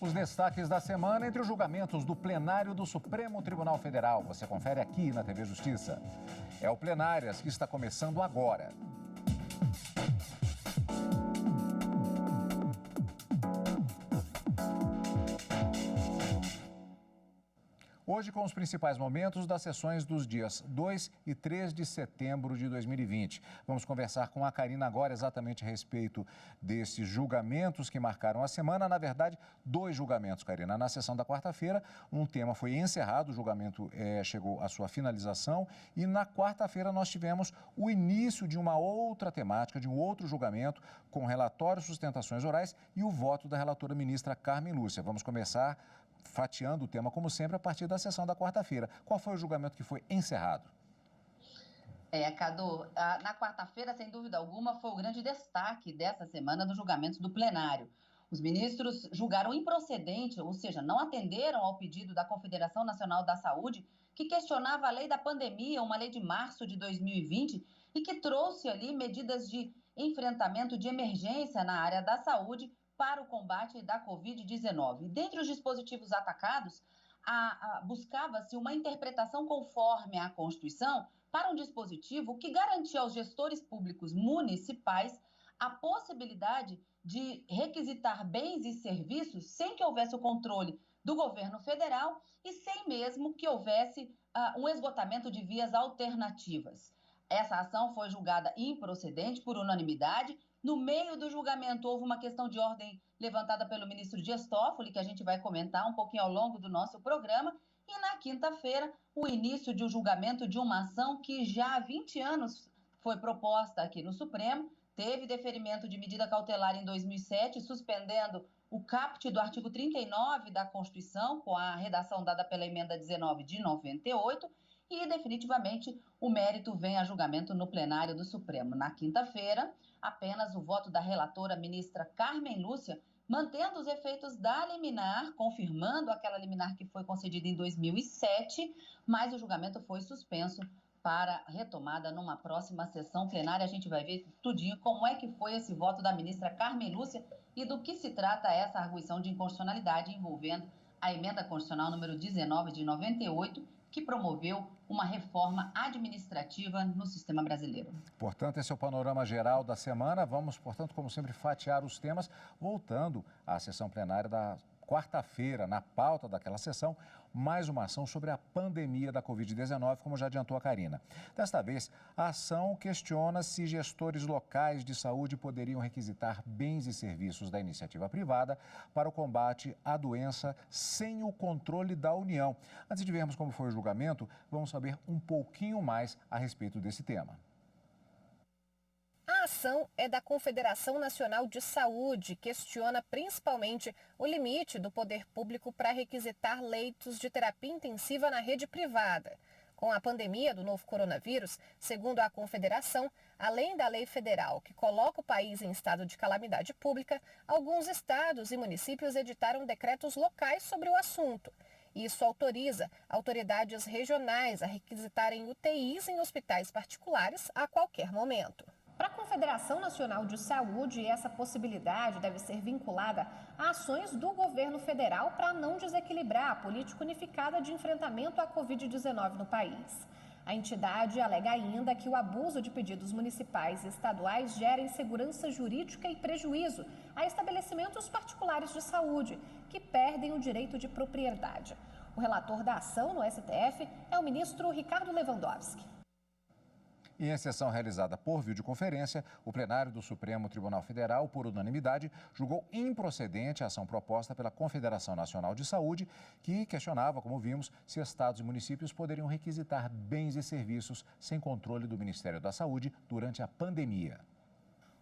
Os destaques da semana entre os julgamentos do plenário do Supremo Tribunal Federal. Você confere aqui na TV Justiça. É o Plenárias que está começando agora. Hoje, com os principais momentos das sessões dos dias 2 e 3 de setembro de 2020. Vamos conversar com a Karina agora exatamente a respeito desses julgamentos que marcaram a semana. Na verdade, 2 julgamentos, Karina. Na sessão da quarta-feira, um tema foi encerrado, o julgamento chegou à sua finalização. E na quarta-feira nós tivemos o início de uma outra temática, de um outro julgamento, com relatório, sustentações orais e o voto da relatora ministra Carmen Lúcia. Vamos começar fatiando o tema, como sempre, a partir da sessão da quarta-feira. Qual foi o julgamento que foi encerrado? Cadu, na quarta-feira, sem dúvida alguma, foi o grande destaque dessa semana dos julgamentos do plenário. Os ministros julgaram improcedente, ou seja, não atenderam ao pedido da Confederação Nacional da Saúde, que questionava a lei da pandemia, uma lei de março de 2020, e que trouxe ali medidas de enfrentamento de emergência na área da saúde para o combate da Covid-19. Dentre os dispositivos atacados, buscava-se uma interpretação conforme a Constituição para um dispositivo que garantia aos gestores públicos municipais a possibilidade de requisitar bens e serviços sem que houvesse o controle do governo federal e sem mesmo que houvesse um esgotamento de vias alternativas. Essa ação foi julgada improcedente por unanimidade. No meio do julgamento, houve uma questão de ordem levantada pelo ministro Dias Toffoli, que a gente vai comentar um pouquinho ao longo do nosso programa. E na quinta-feira, o início de um julgamento de uma ação que já há 20 anos foi proposta aqui no Supremo. Teve deferimento de medida cautelar em 2007, suspendendo o caput do artigo 39 da Constituição, com a redação dada pela emenda 19 de 98, e definitivamente o mérito vem a julgamento no plenário do Supremo. Na quinta-feira, apenas o voto da relatora ministra Carmen Lúcia, mantendo os efeitos da liminar, confirmando aquela liminar que foi concedida em 2007, mas o julgamento foi suspenso para retomada numa próxima sessão plenária. A gente vai ver tudinho como é que foi esse voto da ministra Carmen Lúcia e do que se trata essa arguição de inconstitucionalidade envolvendo a emenda constitucional número 19 de 98, que promoveu uma reforma administrativa no sistema brasileiro. Portanto, esse é o panorama geral da semana. Vamos, portanto, como sempre, fatiar os temas, voltando à sessão plenária da quarta-feira, na pauta daquela sessão, mais uma ação sobre a pandemia da Covid-19, como já adiantou a Karina. Desta vez, a ação questiona se gestores locais de saúde poderiam requisitar bens e serviços da iniciativa privada para o combate à doença sem o controle da União. Antes de vermos como foi o julgamento, vamos saber um pouquinho mais a respeito desse tema. A ação é da Confederação Nacional de Saúde, questiona principalmente o limite do poder público para requisitar leitos de terapia intensiva na rede privada. Com a pandemia do novo coronavírus, segundo a Confederação, além da lei federal que coloca o país em estado de calamidade pública, alguns estados e municípios editaram decretos locais sobre o assunto. Isso autoriza autoridades regionais a requisitarem UTIs em hospitais particulares a qualquer momento. Para a Confederação Nacional de Saúde, essa possibilidade deve ser vinculada a ações do governo federal para não desequilibrar a política unificada de enfrentamento à Covid-19 no país. A entidade alega ainda que o abuso de pedidos municipais e estaduais gera insegurança jurídica e prejuízo a estabelecimentos particulares de saúde, que perdem o direito de propriedade. O relator da ação no STF é o ministro Ricardo Lewandowski. E em sessão realizada por videoconferência, o plenário do Supremo Tribunal Federal, por unanimidade, julgou improcedente a ação proposta pela Confederação Nacional de Saúde, que questionava, como vimos, se estados e municípios poderiam requisitar bens e serviços sem controle do Ministério da Saúde durante a pandemia.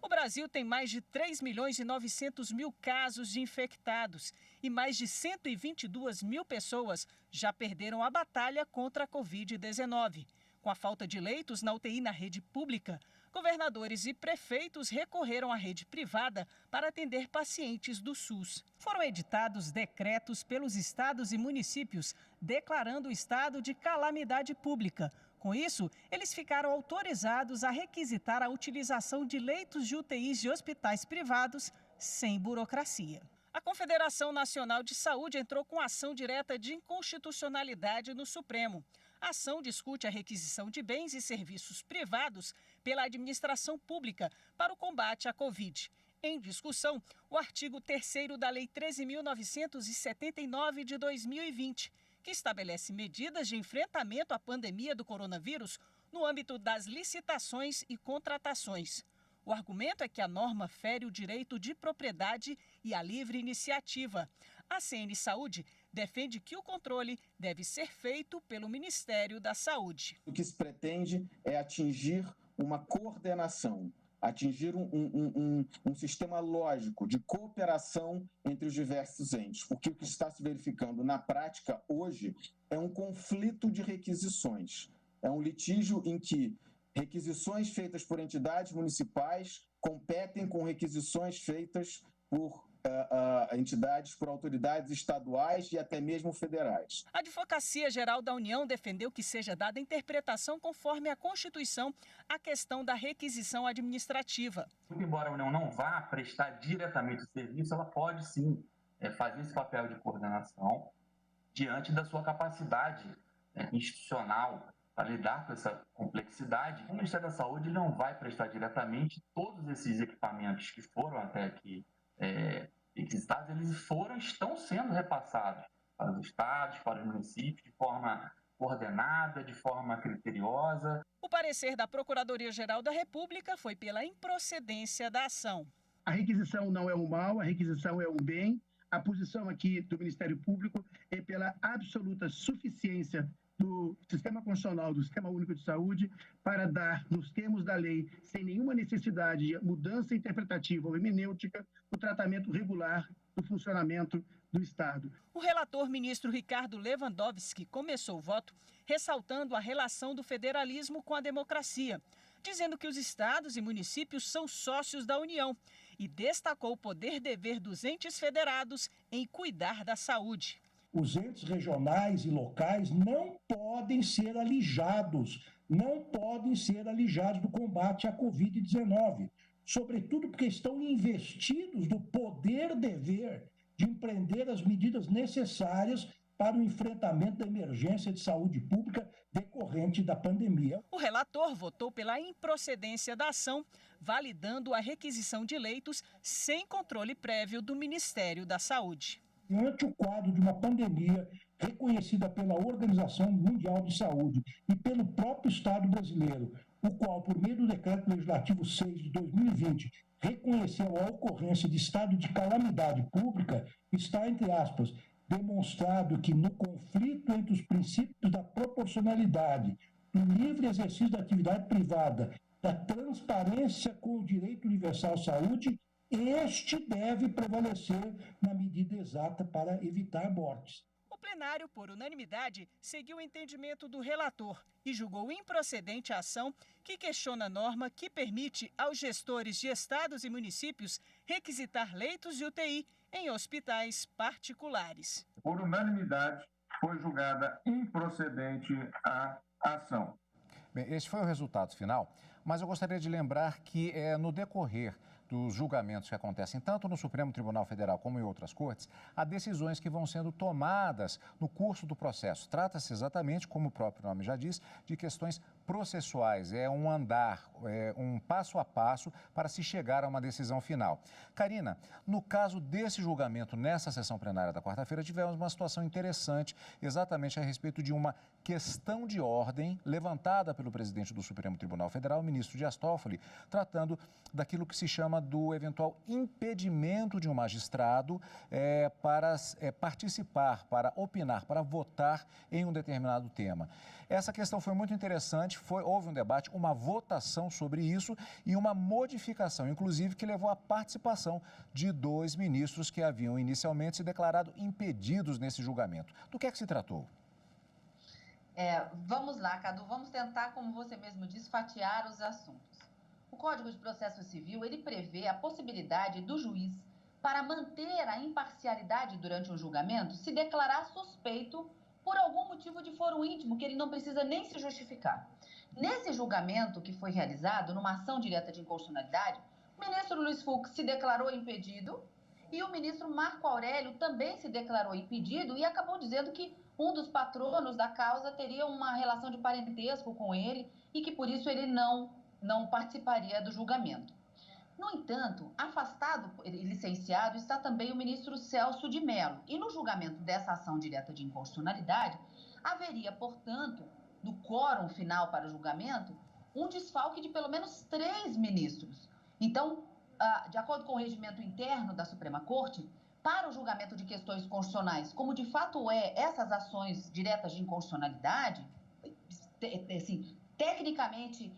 O Brasil tem mais de 3.900.000 casos de infectados e mais de 122 mil pessoas já perderam a batalha contra a Covid-19. Com a falta de leitos na UTI na rede pública, governadores e prefeitos recorreram à rede privada para atender pacientes do SUS. Foram editados decretos pelos estados e municípios declarando o estado de calamidade pública. Com isso, eles ficaram autorizados a requisitar a utilização de leitos de UTIs de hospitais privados sem burocracia. A Confederação Nacional de Saúde entrou com ação direta de inconstitucionalidade no Supremo. A ação discute a requisição de bens e serviços privados pela administração pública para o combate à Covid. Em discussão, o artigo 3º da Lei 13.979 de 2020, que estabelece medidas de enfrentamento à pandemia do coronavírus no âmbito das licitações e contratações. O argumento é que a norma fere o direito de propriedade e a livre iniciativa. A CN Saúde defende que o controle deve ser feito pelo Ministério da Saúde. O que se pretende é atingir uma coordenação, atingir um sistema lógico de cooperação entre os diversos entes, porque o que está se verificando na prática hoje é um conflito de requisições, é um litígio em que requisições feitas por entidades municipais competem com requisições feitas por entidades, por autoridades estaduais e até mesmo federais. A Advocacia Geral da União defendeu que seja dada interpretação conforme a Constituição à questão da requisição administrativa. Embora a União não vá prestar diretamente o serviço, ela pode sim fazer esse papel de coordenação diante da sua capacidade institucional para lidar com essa complexidade. O Ministério da Saúde não vai prestar diretamente todos esses equipamentos que foram até aqui requisitados, eles estão sendo repassados para os estados, para os municípios, de forma coordenada, de forma criteriosa. O parecer da Procuradoria-Geral da República foi pela improcedência da ação. A requisição não é um mal, a requisição é um bem. A posição aqui do Ministério Público é pela absoluta suficiência do Sistema Constitucional, do Sistema Único de Saúde, para dar, nos termos da lei, sem nenhuma necessidade de mudança interpretativa ou hermenêutica, o tratamento regular do funcionamento do Estado. O relator ministro Ricardo Lewandowski começou o voto ressaltando a relação do federalismo com a democracia, dizendo que os estados e municípios são sócios da União e destacou o poder-dever dos entes federados em cuidar da saúde. Os entes regionais e locais não podem ser alijados do combate à Covid-19, sobretudo porque estão investidos do poder-dever de empreender as medidas necessárias para o enfrentamento da emergência de saúde pública decorrente da pandemia. O relator votou pela improcedência da ação, validando a requisição de leitos sem controle prévio do Ministério da Saúde. Diante o quadro de uma pandemia reconhecida pela Organização Mundial de Saúde e pelo próprio Estado brasileiro, o qual, por meio do Decreto Legislativo 6 de 2020, reconheceu a ocorrência de estado de calamidade pública, está, entre aspas, demonstrado que no conflito entre os princípios da proporcionalidade, do livre exercício da atividade privada, da transparência com o direito universal à saúde, este deve prevalecer na medida exata para evitar mortes. O plenário, por unanimidade, seguiu o entendimento do relator e julgou improcedente a ação que questiona a norma que permite aos gestores de estados e municípios requisitar leitos de UTI em hospitais particulares. Por unanimidade, foi julgada improcedente a ação. Bem, este foi o resultado final, mas eu gostaria de lembrar que no decorrer dos julgamentos que acontecem tanto no Supremo Tribunal Federal como em outras cortes, há decisões que vão sendo tomadas no curso do processo. Trata-se exatamente, como o próprio nome já diz, de questões processuais. É um andar, um passo a passo para se chegar a uma decisão final. Karina, no caso desse julgamento nessa sessão plenária da quarta-feira, tivemos uma situação interessante exatamente a respeito de uma questão de ordem levantada pelo presidente do Supremo Tribunal Federal, o ministro Dias Toffoli, tratando daquilo que se chama do eventual impedimento de um magistrado para participar, para opinar, para votar em um determinado tema. Essa questão foi muito interessante, houve um debate, uma votação sobre isso e uma modificação, inclusive, que levou à participação de 2 ministros que haviam inicialmente se declarado impedidos nesse julgamento. Do que é que se tratou? Vamos lá, Cadu, vamos tentar, como você mesmo disse, fatiar os assuntos. O Código de Processo Civil, ele prevê a possibilidade do juiz, para manter a imparcialidade durante um julgamento, se declarar suspeito por algum motivo de foro íntimo, que ele não precisa nem se justificar. Nesse julgamento que foi realizado, numa ação direta de inconstitucionalidade, o ministro Luiz Fux se declarou impedido E o ministro Marco Aurélio também se declarou impedido e acabou dizendo que um dos patronos da causa teria uma relação de parentesco com ele e que por isso ele não participaria do julgamento. No entanto, afastado e licenciado está também o ministro Celso de Mello. E no julgamento dessa ação direta de inconstitucionalidade, haveria, portanto, no quórum final para o julgamento, um desfalque de pelo menos 3 ministros. Então, de acordo com o regimento interno da Suprema Corte, para o julgamento de questões constitucionais, como de fato essas ações diretas de inconstitucionalidade, assim, tecnicamente,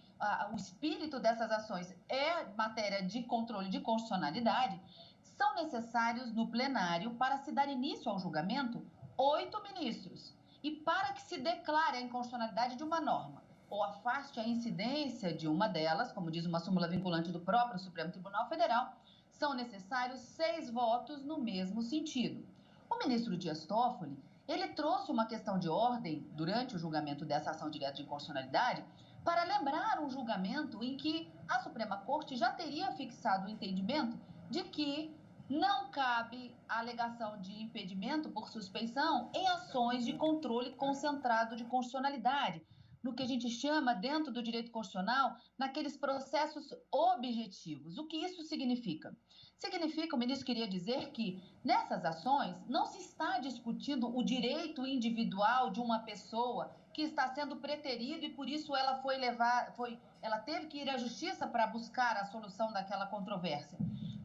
o espírito dessas ações é matéria de controle de constitucionalidade, são necessários no plenário, para se dar início ao julgamento, 8 ministros. E para que se declare a inconstitucionalidade de uma norma, ou afaste a incidência de uma delas, como diz uma súmula vinculante do próprio Supremo Tribunal Federal, são necessários 6 votos no mesmo sentido. O ministro Dias Toffoli, ele trouxe uma questão de ordem durante o julgamento dessa ação direta de inconstitucionalidade para lembrar um julgamento em que a Suprema Corte já teria fixado o entendimento de que não cabe a alegação de impedimento por suspeição em ações de controle concentrado de constitucionalidade, no que a gente chama, dentro do direito constitucional, naqueles processos objetivos. O que isso significa? Significa, o ministro queria dizer que nessas ações não se está discutindo o direito individual de uma pessoa que está sendo preterido e por isso ela ela teve que ir à justiça para buscar a solução daquela controvérsia.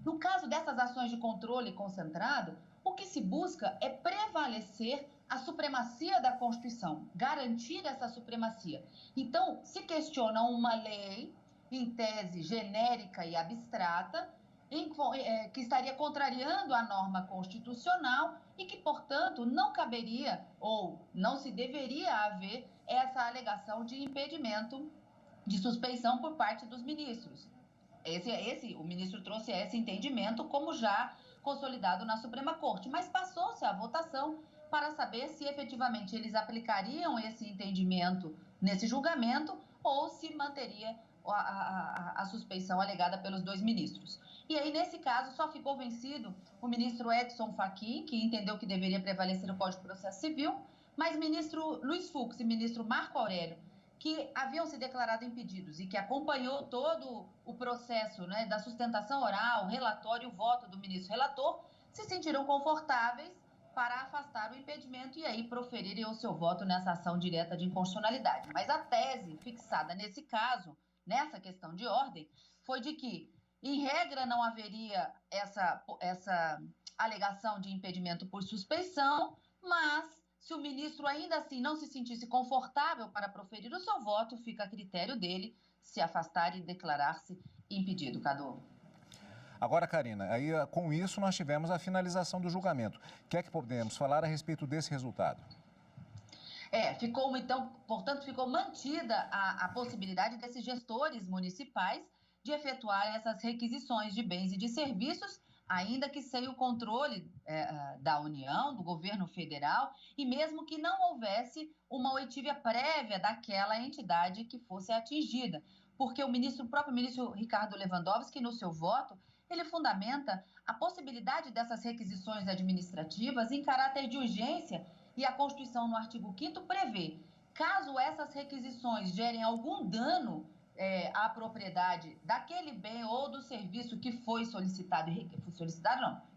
No caso dessas ações de controle concentrado, o que se busca é prevalecer a supremacia da Constituição, garantir essa supremacia. Então, se questiona uma lei, em tese genérica e abstrata, que estaria contrariando a norma constitucional e que, portanto, não caberia ou não se deveria haver essa alegação de impedimento de suspeição por parte dos ministros. O ministro trouxe esse entendimento como já consolidado na Suprema Corte, mas passou-se a votação para saber se efetivamente eles aplicariam esse entendimento nesse julgamento ou se manteria a suspeição alegada pelos 2 ministros. E aí, nesse caso, só ficou vencido o ministro Edson Fachin, que entendeu que deveria prevalecer o Código de Processo Civil, mas ministro Luiz Fux e ministro Marco Aurélio, que haviam se declarado impedidos e que acompanhou todo o processo, né, da sustentação oral, relatório e o voto do ministro relator, se sentiram confortáveis para afastar o impedimento e aí proferirem o seu voto nessa ação direta de inconstitucionalidade. Mas a tese fixada nesse caso, nessa questão de ordem, foi de que, em regra, não haveria essa alegação de impedimento por suspeição, mas se o ministro ainda assim não se sentisse confortável para proferir o seu voto, fica a critério dele se afastar e declarar-se impedido. Cadu. Agora, Karina, aí com isso nós tivemos a finalização do julgamento. O que é que podemos falar a respeito desse resultado? Portanto, ficou mantida a possibilidade desses gestores municipais de efetuar essas requisições de bens e de serviços, ainda que sem o controle da União, do governo federal, e mesmo que não houvesse uma oitiva prévia daquela entidade que fosse atingida. Porque o próprio ministro Ricardo Lewandowski, no seu voto, ele fundamenta a possibilidade dessas requisições administrativas em caráter de urgência e a Constituição, no artigo 5º, prevê, caso essas requisições gerem algum dano à propriedade daquele bem ou do serviço que foi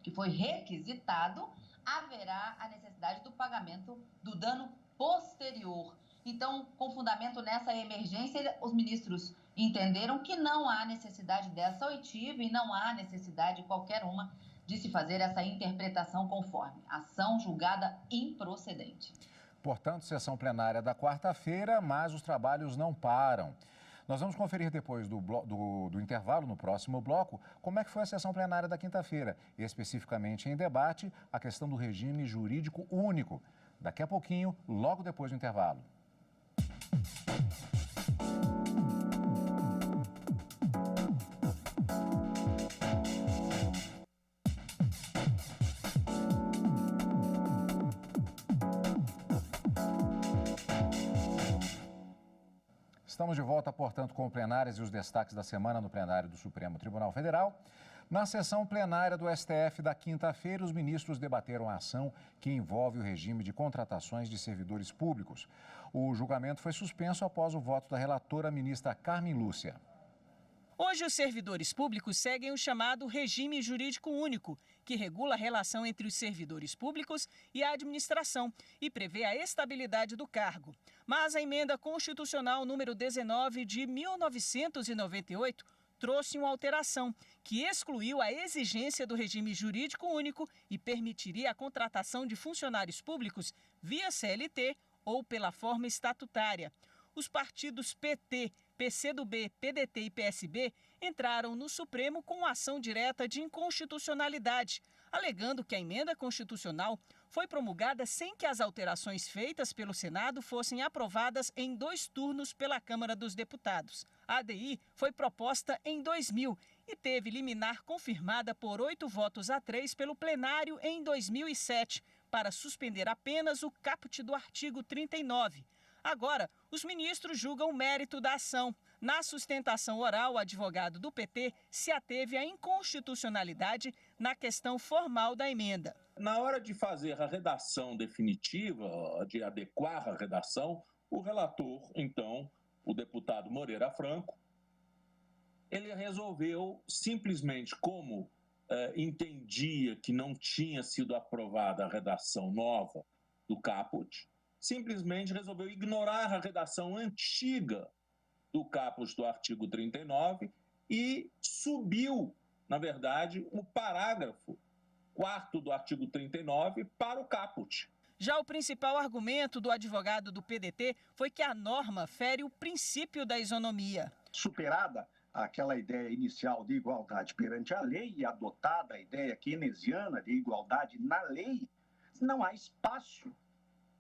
que foi requisitado, haverá a necessidade do pagamento do dano posterior. Então, com fundamento nessa emergência, os ministros entenderam que não há necessidade dessa oitiva e não há necessidade qualquer uma de se fazer essa interpretação conforme ação julgada improcedente. Portanto, sessão plenária da quarta-feira, mas os trabalhos não param. Nós vamos conferir depois do intervalo, no próximo bloco, como é que foi a sessão plenária da quinta-feira, especificamente em debate a questão do regime jurídico único. Daqui a pouquinho, logo depois do intervalo. Estamos de volta, portanto, com o plenárias e os destaques da semana no plenário do Supremo Tribunal Federal. Na sessão plenária do STF da quinta-feira, os ministros debateram a ação que envolve o regime de contratações de servidores públicos. O julgamento foi suspenso após o voto da relatora ministra Carmen Lúcia. Hoje, os servidores públicos seguem o chamado regime jurídico único, que regula a relação entre os servidores públicos e a administração e prevê a estabilidade do cargo. Mas a emenda constitucional número 19 de 1998 trouxe uma alteração que excluiu a exigência do regime jurídico único e permitiria a contratação de funcionários públicos via CLT ou pela forma estatutária. Os partidos PT, PCdoB, PDT e PSB entraram no Supremo com ação direta de inconstitucionalidade, alegando que a emenda constitucional foi promulgada sem que as alterações feitas pelo Senado fossem aprovadas em 2 turnos pela Câmara dos Deputados. A ADI foi proposta em 2000 e teve liminar confirmada por 8-3 pelo plenário em 2007, para suspender apenas o caput do artigo 39. Agora, os ministros julgam o mérito da ação. Na sustentação oral, o advogado do PT se ateve à inconstitucionalidade na questão formal da emenda. Na hora de fazer a redação definitiva, de adequar a redação, o relator, então, o deputado Moreira Franco, ele resolveu simplesmente, como entendia que não tinha sido aprovada a redação nova do caput, simplesmente resolveu ignorar a redação antiga do caput do artigo 39 e subiu, na verdade, o parágrafo 4º do artigo 39 para o caput. Já o principal argumento do advogado do PDT foi que a norma fere o princípio da isonomia. Superada aquela ideia inicial de igualdade perante a lei e adotada a ideia keynesiana de igualdade na lei, não há espaço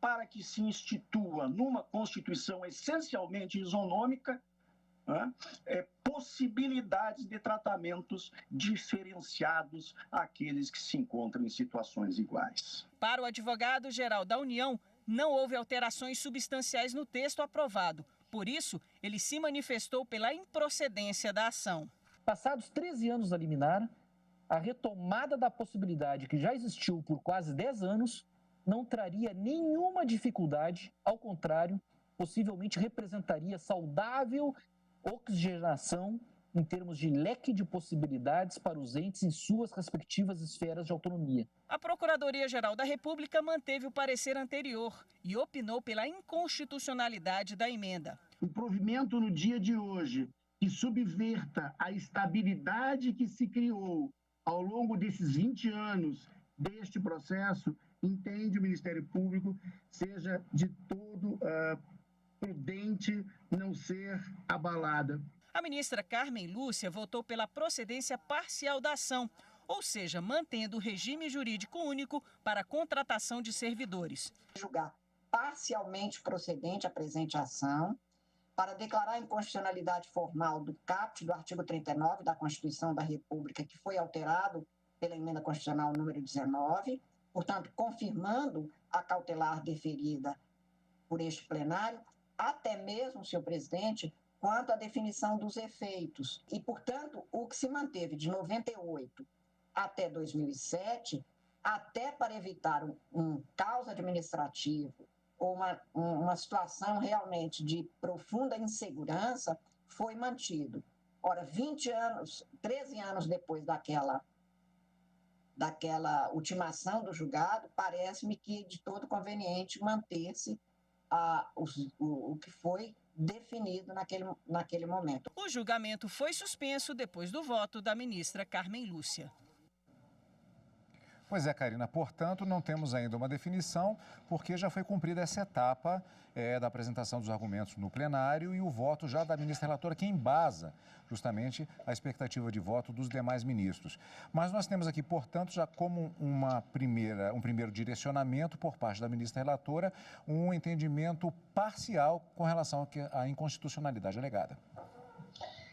para que se institua numa Constituição essencialmente isonômica possibilidades de tratamentos diferenciados àqueles que se encontram em situações iguais. Para o advogado-geral da União, não houve alterações substanciais no texto aprovado. Por isso, ele se manifestou pela improcedência da ação. Passados 13 anos da liminar, a retomada da possibilidade que já existiu por quase 10 anos não traria nenhuma dificuldade, ao contrário, possivelmente representaria saudável oxigenação em termos de leque de possibilidades para os entes em suas respectivas esferas de autonomia. A Procuradoria-Geral da República manteve o parecer anterior e opinou pela inconstitucionalidade da emenda. O provimento no dia de hoje que subverta a estabilidade que se criou ao longo desses 20 anos deste processo, entende o Ministério Público, seja de todo prudente não ser abalada. A ministra Carmen Lúcia votou pela procedência parcial da ação, ou seja, mantendo o regime jurídico único para a contratação de servidores. Julgar parcialmente procedente a presente ação para declarar a inconstitucionalidade formal do caput do artigo 39 da Constituição da República, que foi alterado pela emenda constitucional número 19, portanto, confirmando a cautelar deferida por este plenário, até mesmo, senhor presidente, quanto à definição dos efeitos. E, portanto, o que se manteve de 98 até 2007, até para evitar um caos administrativo ou uma situação realmente de profunda insegurança, foi mantido. Ora, 13 anos depois daquela ultimação do julgado, parece-me que é de todo conveniente manter-se o que foi definido naquele momento. O julgamento foi suspenso depois do voto da ministra Carmen Lúcia. Pois é, Karina, portanto, não temos ainda uma definição, porque já foi cumprida essa etapa da apresentação dos argumentos no plenário e o voto já da ministra relatora, que embasa justamente a expectativa de voto dos demais ministros. Mas nós temos aqui, portanto, já como um primeiro direcionamento por parte da ministra relatora, um entendimento parcial com relação à inconstitucionalidade alegada.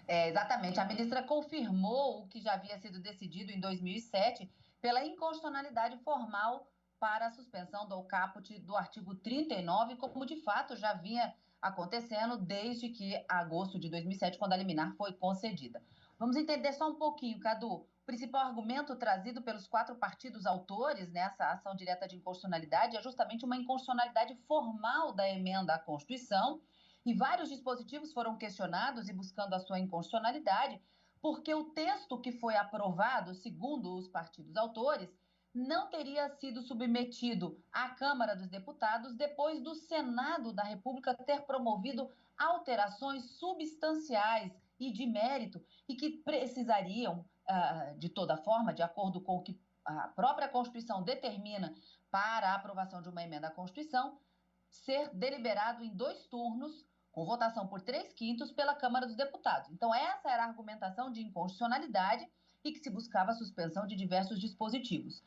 Exatamente. A ministra confirmou o que já havia sido decidido em 2007 pela inconstitucionalidade formal para a suspensão do caput do artigo 39, como de fato já vinha acontecendo desde que agosto de 2007, quando a liminar foi concedida. Vamos entender só um pouquinho, Cadu. O principal argumento trazido pelos 4 partidos autores nessa ação direta de inconstitucionalidade é justamente uma inconstitucionalidade formal da emenda à Constituição, e vários dispositivos foram questionados e buscando a sua inconstitucionalidade, porque o texto que foi aprovado, segundo os partidos autores, não teria sido submetido à Câmara dos Deputados depois do Senado da República ter promovido alterações substanciais e de mérito e que precisariam, de toda forma, de acordo com o que a própria Constituição determina para a aprovação de uma emenda à Constituição, ser deliberado em 2 turnos, com votação por 3/5 pela Câmara dos Deputados. Então, essa era a argumentação de inconstitucionalidade e que se buscava a suspensão de diversos dispositivos.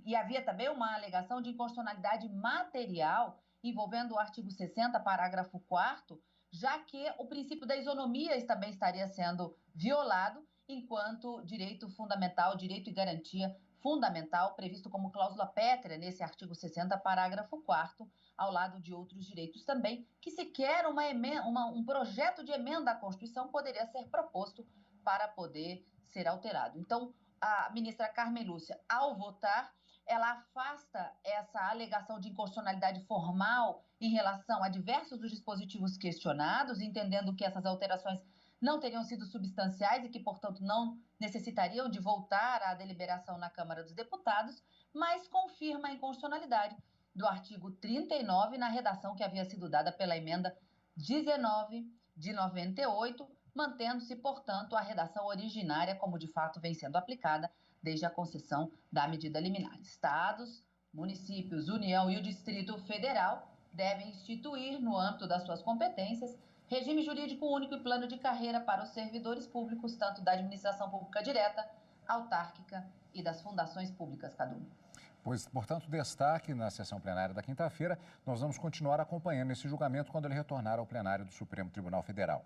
E havia também uma alegação de inconstitucionalidade material envolvendo o artigo 60, parágrafo 4º, já que o princípio da isonomia também estaria sendo violado, enquanto direito fundamental, direito e garantia fundamental, previsto como cláusula pétrea nesse artigo 60, parágrafo 4º, ao lado de outros direitos também, que sequer um projeto de emenda à Constituição poderia ser proposto para poder ser alterado. Então, a ministra Carmen Lúcia, ao votar, ela afasta essa alegação de inconstitucionalidade formal em relação a diversos dos dispositivos questionados, entendendo que essas alterações não teriam sido substanciais e que, portanto, não necessitariam de voltar à deliberação na Câmara dos Deputados, mas confirma a inconstitucionalidade do artigo 39 na redação que havia sido dada pela emenda 19 de 98, mantendo-se, portanto, a redação originária, como de fato vem sendo aplicada desde a concessão da medida liminar. Estados, municípios, União e o Distrito Federal devem instituir, no âmbito das suas competências, regime jurídico único e plano de carreira para os servidores públicos, tanto da administração pública direta, autárquica e das fundações públicas, Cadu. Pois, portanto, destaque na sessão plenária da quinta-feira. Nós vamos continuar acompanhando esse julgamento quando ele retornar ao plenário do Supremo Tribunal Federal.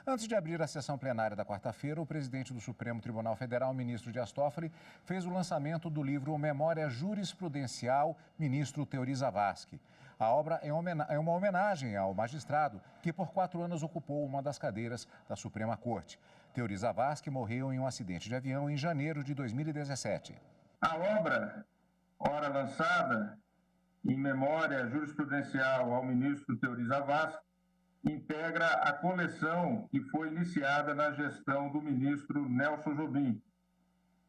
Antes de abrir a sessão plenária da quarta-feira, o presidente do Supremo Tribunal Federal, o ministro Dias Toffoli, fez o lançamento do livro Memória Jurisprudencial, ministro Teori Zavascki. A obra é uma homenagem ao magistrado que por 4 anos ocupou uma das cadeiras da Suprema Corte. Teori Zavascki morreu em um acidente de avião em janeiro de 2017. A obra, ora lançada em memória jurisprudencial ao ministro Teori Zavascki, integra a coleção que foi iniciada na gestão do ministro Nelson Jobim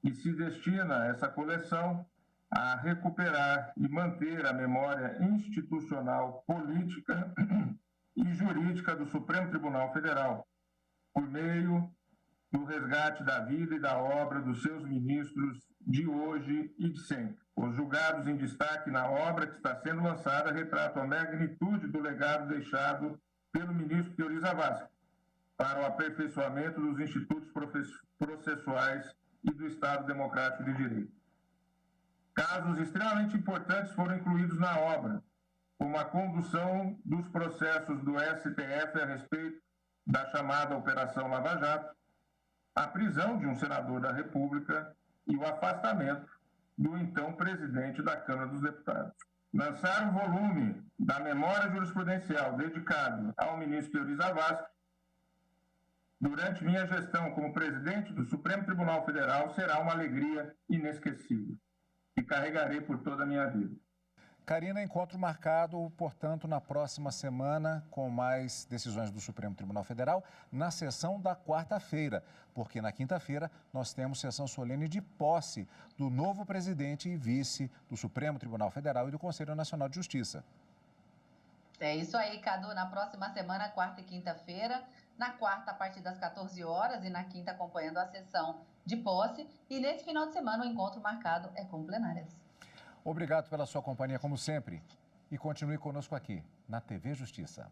e se destina essa coleção a recuperar e manter a memória institucional, política e jurídica do Supremo Tribunal Federal, por meio do resgate da vida e da obra dos seus ministros de hoje e de sempre. Os julgados em destaque na obra que está sendo lançada retratam a magnitude do legado deixado pelo ministro Teori Zavascki para o aperfeiçoamento dos institutos processuais e do Estado Democrático de Direito. Casos extremamente importantes foram incluídos na obra, como a condução dos processos do STF a respeito da chamada Operação Lava Jato, a prisão de um senador da República e o afastamento do então presidente da Câmara dos Deputados. Lançar o volume da memória jurisprudencial dedicado ao ministro Teori Zavascki durante minha gestão como presidente do Supremo Tribunal Federal será uma alegria inesquecível e carregarei por toda a minha vida. Karina, encontro marcado, portanto, na próxima semana com mais decisões do Supremo Tribunal Federal na sessão da quarta-feira, porque na quinta-feira nós temos sessão solene de posse do novo presidente e vice do Supremo Tribunal Federal e do Conselho Nacional de Justiça. É isso aí, Cadu. Na próxima semana, quarta e quinta-feira, na quarta a partir das 14 horas e na quinta acompanhando a sessão de posse. E nesse final de semana o encontro marcado é com plenárias. Obrigado pela sua companhia, como sempre. E continue conosco aqui, na TV Justiça.